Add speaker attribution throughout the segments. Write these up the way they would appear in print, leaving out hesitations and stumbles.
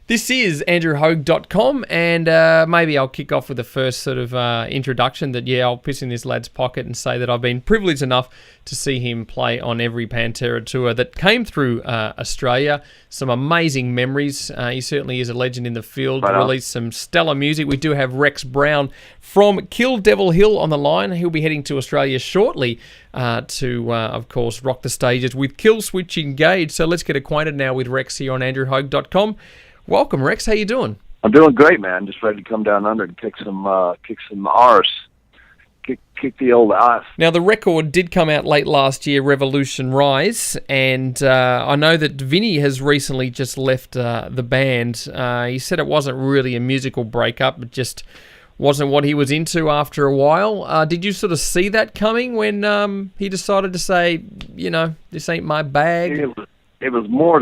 Speaker 1: This is andrewhogue.com, and maybe I'll kick off with the first sort of introduction that, I'll piss in this lad's pocket and say that I've been privileged enough to see him play on every Pantera tour that came through Australia. Some amazing memories. He certainly is a legend in the field.
Speaker 2: Right,
Speaker 1: released some stellar music. We do have Rex Brown from Kill Devil Hill on the line. He'll be heading to Australia shortly to, of course, rock the stages with Kill Switch Engage. So let's get acquainted now with Rex here on andrewhogue.com. Welcome, Rex. How you doing?
Speaker 2: I'm doing great, man. Just ready to come down under and kick some arse. Kick the old ass.
Speaker 1: Now, the record did come out late last year, Revolution Rise, and I know that Vinny has recently just left the band. He said it wasn't really a musical breakup, it just wasn't what he was into after a while. Did you sort of see that coming when he decided to say, this ain't my bag?
Speaker 2: It was more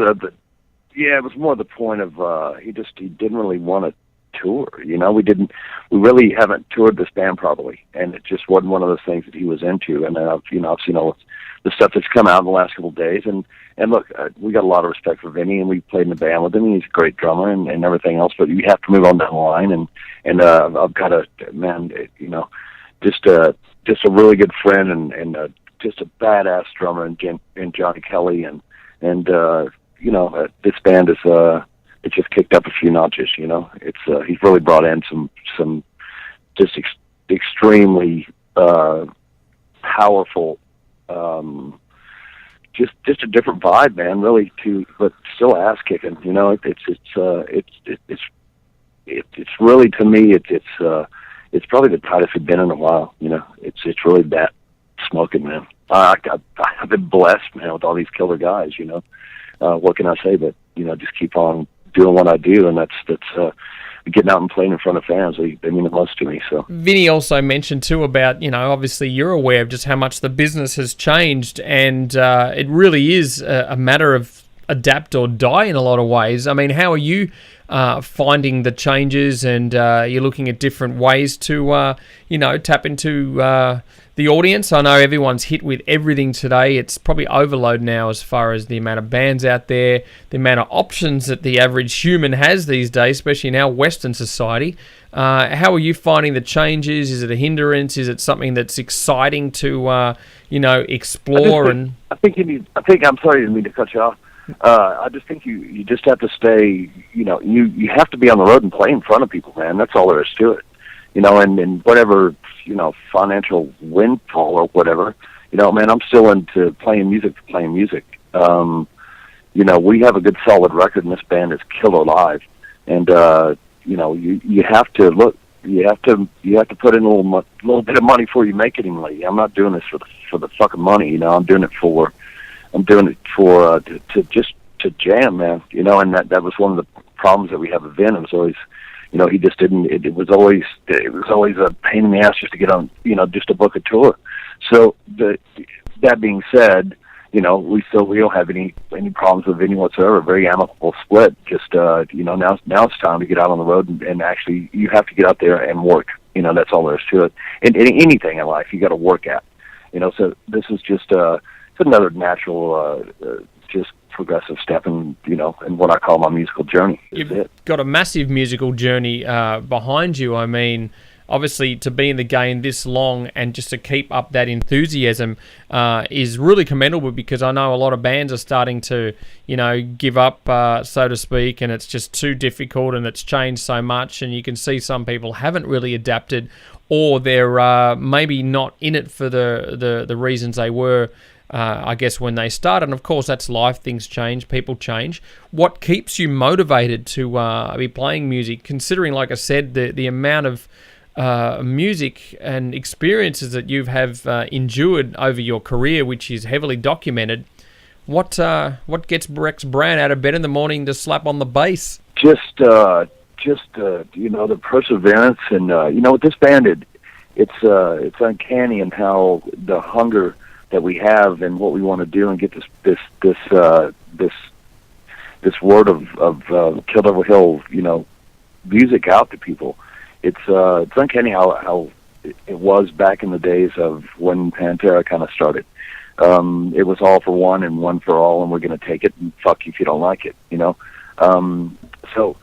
Speaker 2: it was more the point of he didn't really want to tour. We really haven't toured this band properly, and it just wasn't one of those things that he was into. And I've seen all the stuff that's come out in the last couple of days, and look, we got a lot of respect for Vinny, and we played in the band with him. He's a great drummer and everything else, but you have to move on down the line. And I've got just a really good friend and just a badass drummer in Johnny Kelly and this band is it just kicked up a few notches. It's he's really brought in some just extremely powerful, just a different vibe, man. Really, but still ass kicking. It's really, to me, it's probably the tightest we've been in a while. It's really that smoking, man. I've been blessed, man, with all these killer guys. What can I say? But just keep on doing what I do, and that's getting out and playing in front of fans. They mean the most to me. So
Speaker 1: Vinny also mentioned too about obviously you're aware of just how much the business has changed, and it really is a matter of adapt or die in a lot of ways. I mean, how are you finding the changes, and you're looking at different ways to tap into the audience? I know everyone's hit with everything today. It's probably overload now as far as the amount of bands out there, the amount of options that the average human has these days, especially in our Western society. How are you finding the changes? Is it a hindrance? Is it something that's exciting to explore?
Speaker 2: I'm sorry, I didn't mean to cut you off. I just think you just have to stay. You have to be on the road and play in front of people, man. That's all there is to it. And whatever, financial windfall or whatever, man, I'm still into playing music for playing music. We have a good solid record, and this band is killer live. And, you have to look, you have to put in a little bit of money before you make it in. I'm not doing this for the fucking money, I'm doing it for to jam, man. And that was one of the problems that we have with Vin. It was always, he just didn't. It was always a pain in the ass just to get on, just to book a tour. So that being said, we don't have any problems with Vinny whatsoever. Very amicable split. Just now it's time to get out on the road and actually you have to get out there and work. That's all there is to it. And anything in life you got to work at. So this is just it's another natural just progressive step in what I call my musical journey.
Speaker 1: You've got a massive musical journey behind you. I mean, obviously to be in the game this long and just to keep up that enthusiasm is really commendable, because I know a lot of bands are starting to give up, so to speak, and it's just too difficult and it's changed so much, and you can see some people haven't really adapted, or they're maybe not in it for the reasons they were I guess when they start. And of course that's life, things change, people change. What keeps you motivated to be playing music, considering, like I said, the amount of music and experiences that you have endured over your career, which is heavily documented? What gets Rex Brown out of bed in the morning to slap on the bass?
Speaker 2: Just the perseverance, and with this band, it's uncanny in how the hunger that we have and what we want to do and get this word of Kill Devil Hill, music out to people. It's uncanny how it was back in the days of when Pantera kind of started. It was all for one and one for all, and we're going to take it, and fuck you if you don't like it, So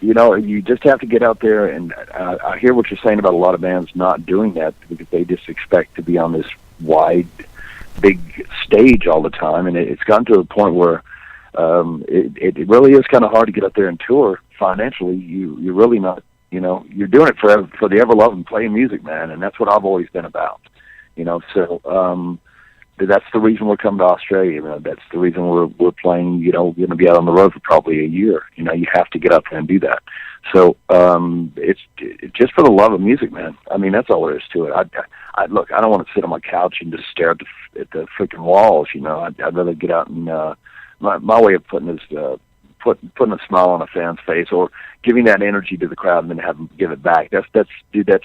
Speaker 2: You just have to get out there, and I hear what you're saying about a lot of bands not doing that because they just expect to be on this wide, big stage all the time, and it's gotten to a point where it really is kind of hard to get up there and tour financially. You're really not, you're doing it for the ever loving playing music, man, and that's what I've always been about, So that's the reason we're coming to Australia. That's the reason we're playing. We're going to be out on the road for probably a year. You have to get up there and do that. So it's just for the love of music, man. I mean, that's all there is to it. Look, I don't want to sit on my couch and just stare at the freaking walls. I'd rather get out and my way of putting is putting a smile on a fan's face or giving that energy to the crowd and then have them give it back. That's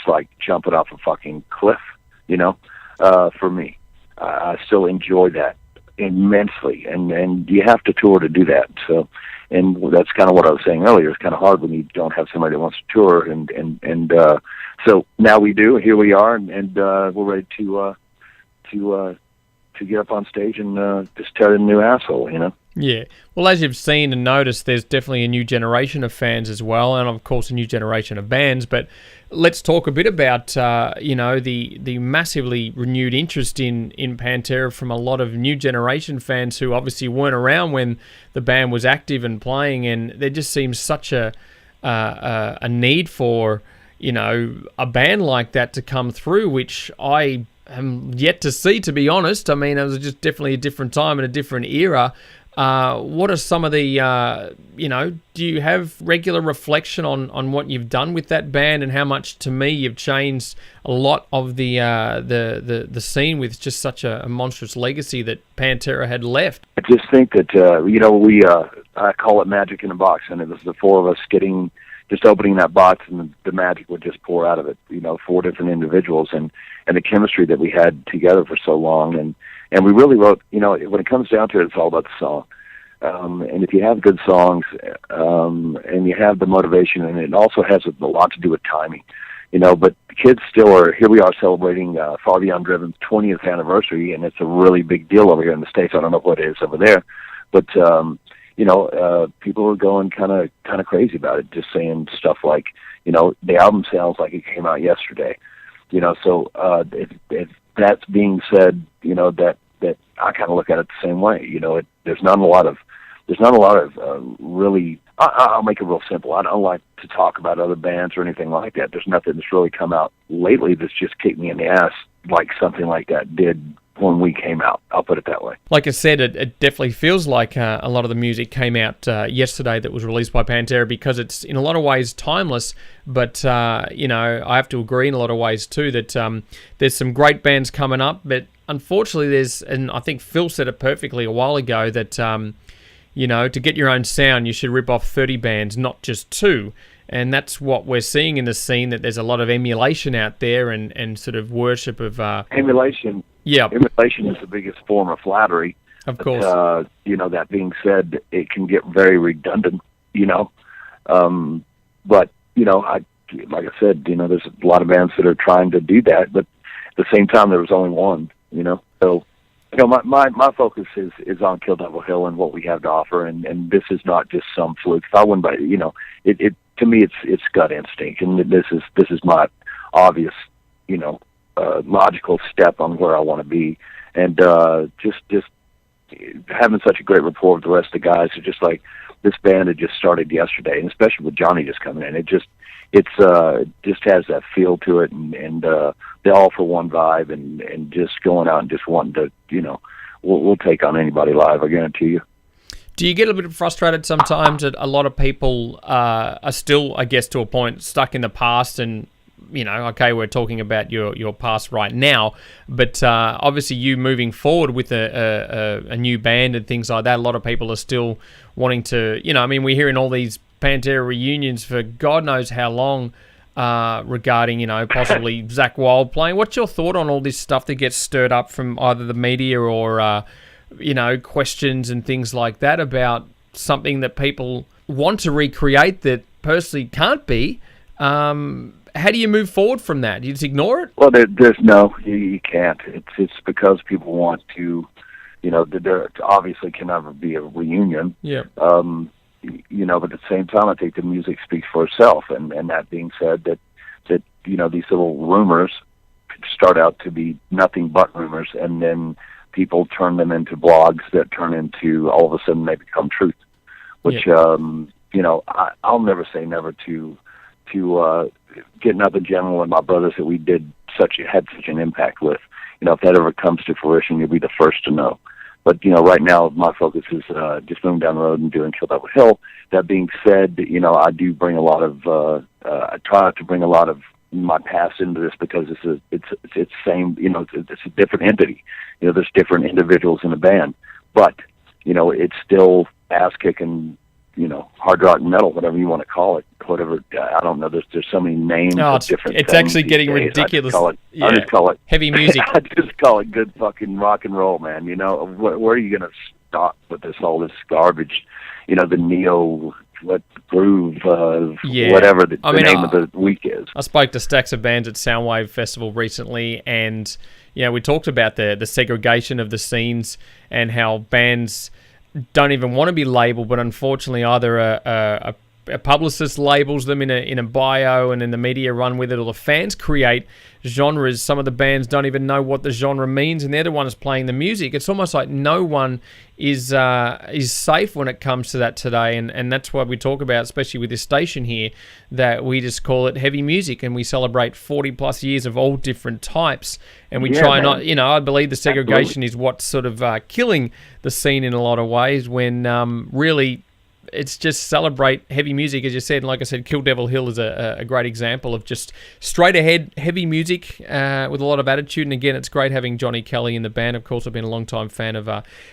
Speaker 2: like jumping off a fucking cliff. For me. I still enjoy that immensely, and you have to tour to do that. So, and that's kind of what I was saying earlier. It's kind of hard when you don't have somebody that wants to tour, and so now we do. Here we are, and we're ready to get up on stage and just tear the new asshole.
Speaker 1: Yeah. Well, as you've seen and noticed, there's definitely a new generation of fans as well, and of course a new generation of bands. But let's talk a bit about the massively renewed interest in Pantera from a lot of new generation fans who obviously weren't around when the band was active and playing, and there just seems such a need for a band like that to come through, which I am yet to see, to be honest. I mean, it was just definitely a different time and a different era. What are some of the, do you have regular reflection on what you've done with that band and how much, to me, you've changed a lot of the scene with just such a monstrous legacy that Pantera had left?
Speaker 2: I just think that, I call it magic in a box, and it was the four of us just opening that box and the magic would just pour out of it, four different individuals and the chemistry that we had together for so long. And we really wrote, when it comes down to it, it's all about the song. And if you have good songs, and you have the motivation, and it also has a lot to do with timing, but the kids still are, here we are celebrating Far Beyond Driven's 20th anniversary, and it's a really big deal over here in the States. I don't know what it is over there, but, people are going kind of crazy about it, just saying stuff like, the album sounds like it came out yesterday. So if that's being said, that I kind of look at it the same way. There's not a lot of really. I'll make it real simple. I don't like to talk about other bands or anything like that. There's nothing that's really come out lately that's just kicked me in the ass like something like that did when we came out. I'll put it that way. Like
Speaker 1: I said, it definitely feels like a lot of the music came out yesterday that was released by Pantera because it's in a lot of ways timeless. But, I have to agree in a lot of ways too that there's some great bands coming up. But unfortunately, and I think Phil said it perfectly a while ago, that, to get your own sound, you should rip off 30 bands, not just 2. And that's what we're seeing in the scene, that there's a lot of emulation out there and sort of worship of...
Speaker 2: Emulation. Yeah. Emulation is the biggest form of flattery.
Speaker 1: Of course.
Speaker 2: That being said, it can get very redundant, but, like I said, there's a lot of bands that are trying to do that, but at the same time, there was only one, So, my focus is on Kill Devil Hill and what we have to offer, and this is not just some fluke. If I wouldn't, but, it to me, it's gut instinct, and this is my obvious, logical step on where I want to be, and just having such a great rapport with the rest of the guys. It's just like this band had just started yesterday, and especially with Johnny just coming in, it just has that feel to it, and the all for one vibe, and just going out and just wanting to, we'll take on anybody live, I guarantee you.
Speaker 1: Do you get a bit frustrated sometimes that a lot of people are still, I guess, to a point, stuck in the past and, okay, we're talking about your past right now, but obviously you moving forward with a new band and things like that, a lot of people are still wanting to, we're hearing all these Pantera reunions for God knows how long regarding, possibly Zakk Wylde playing. What's your thought on all this stuff that gets stirred up from either the media or... questions and things like that about something that people want to recreate that personally can't be. How do you move forward from that? Do you just ignore it?
Speaker 2: Well, there's no, you can't. It's because people want to, there obviously can never be a reunion.
Speaker 1: Yeah.
Speaker 2: but at the same time, I think the music speaks for itself. And that being said, that these little rumors could start out to be nothing but rumors, and then people turn them into blogs that turn into, all of a sudden, they become truth. Which, I'll never say never to getting up in general with my brothers that we had such an impact with. If that ever comes to fruition, you'll be the first to know. But, right now my focus is just moving down the road and doing Kill Devil Hill. That being said, I do bring a lot of, I try not to bring a lot of my past into this, because it's same, it's a different entity. There's different individuals in the band, but, it's still ass-kicking, hard rock metal, whatever you want to call it, whatever. I don't know. There's so many names of different
Speaker 1: it's
Speaker 2: things
Speaker 1: actually getting
Speaker 2: days.
Speaker 1: ridiculous.
Speaker 2: I just call it
Speaker 1: heavy music.
Speaker 2: I just call it good fucking rock and roll, man. Where are you going to stop with all this garbage? The neo, groove, whatever the name of the week is.
Speaker 1: I spoke to stacks of bands at Soundwave Festival recently, and we talked about the segregation of the scenes and how bands don't even want to be labeled, but unfortunately either a publicist labels them in a bio, and then the media run with it, or the fans create genres. Some of the bands don't even know what the genre means, and they're the ones playing the music. It's almost like no one is safe when it comes to that today, and that's why we talk about, especially with this station here, that we just call it heavy music, and we celebrate 40 plus years of all different types, and we try not, I believe the segregation is what's sort of killing the scene in a lot of ways, when really it's just celebrate heavy music, as you said. And like I said, Kill Devil Hill is a great example of just straight ahead heavy music with a lot of attitude. And again, it's great having Johnny Kelly in the band. Of course, I've been a long time fan of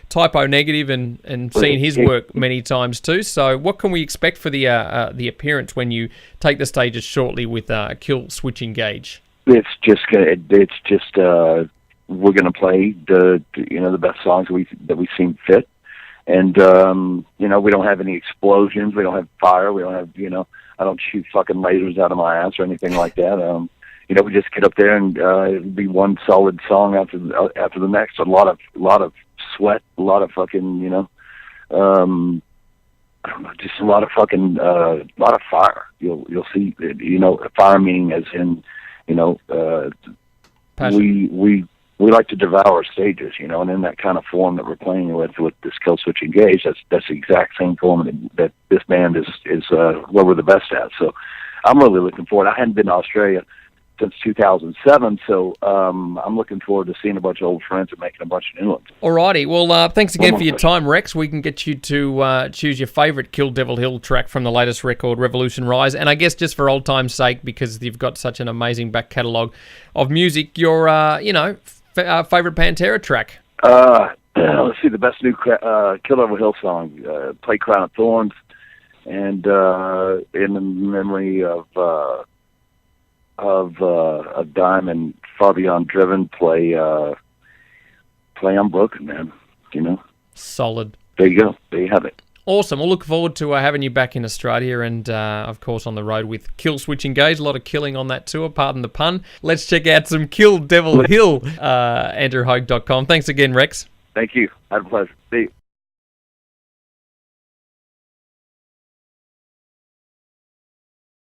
Speaker 1: Typo Negative and seen his work many times too. So what can we expect for the appearance when you take the stages shortly with Kill Switch Engage?
Speaker 2: We're gonna play the best songs that we seem fit. And, we don't have any explosions. We don't have fire. We don't have, I don't shoot fucking lasers out of my ass or anything like that. We just get up there and it'll be one solid song after the next. A lot of sweat, a lot of fucking, I don't know, just a lot of fucking, a lot of fire. You'll see, fire meaning as in, we like to devour stages, and in that kind of form that we're playing with this Kill Switch Engage, that's the exact same form that this band is where we're the best at. So I'm really looking forward. I hadn't been to Australia since 2007, so I'm looking forward to seeing a bunch of old friends and making a bunch of new ones.
Speaker 1: Alrighty, well, thanks again for your time, Rex. We can get you to choose your favourite Kill Devil Hill track from the latest record, Revolution Rise, and I guess just for old time's sake, because you've got such an amazing back catalogue of music, your favourite Pantera track?
Speaker 2: Let's see, the best new Kill Devil Hill song, play Crown of Thorns, and in the memory of Diamond, Far Beyond Driven, play Unbroken, man.
Speaker 1: Solid.
Speaker 2: There you go. There you have it.
Speaker 1: Awesome. We'll look forward to having you back in Australia and, of course, on the road with Kill Switch Engage. A lot of killing on that tour, pardon the pun. Let's check out some Kill Devil Hill, AndrewHogue.com. Thanks again, Rex.
Speaker 2: Thank you. Had a pleasure. See you.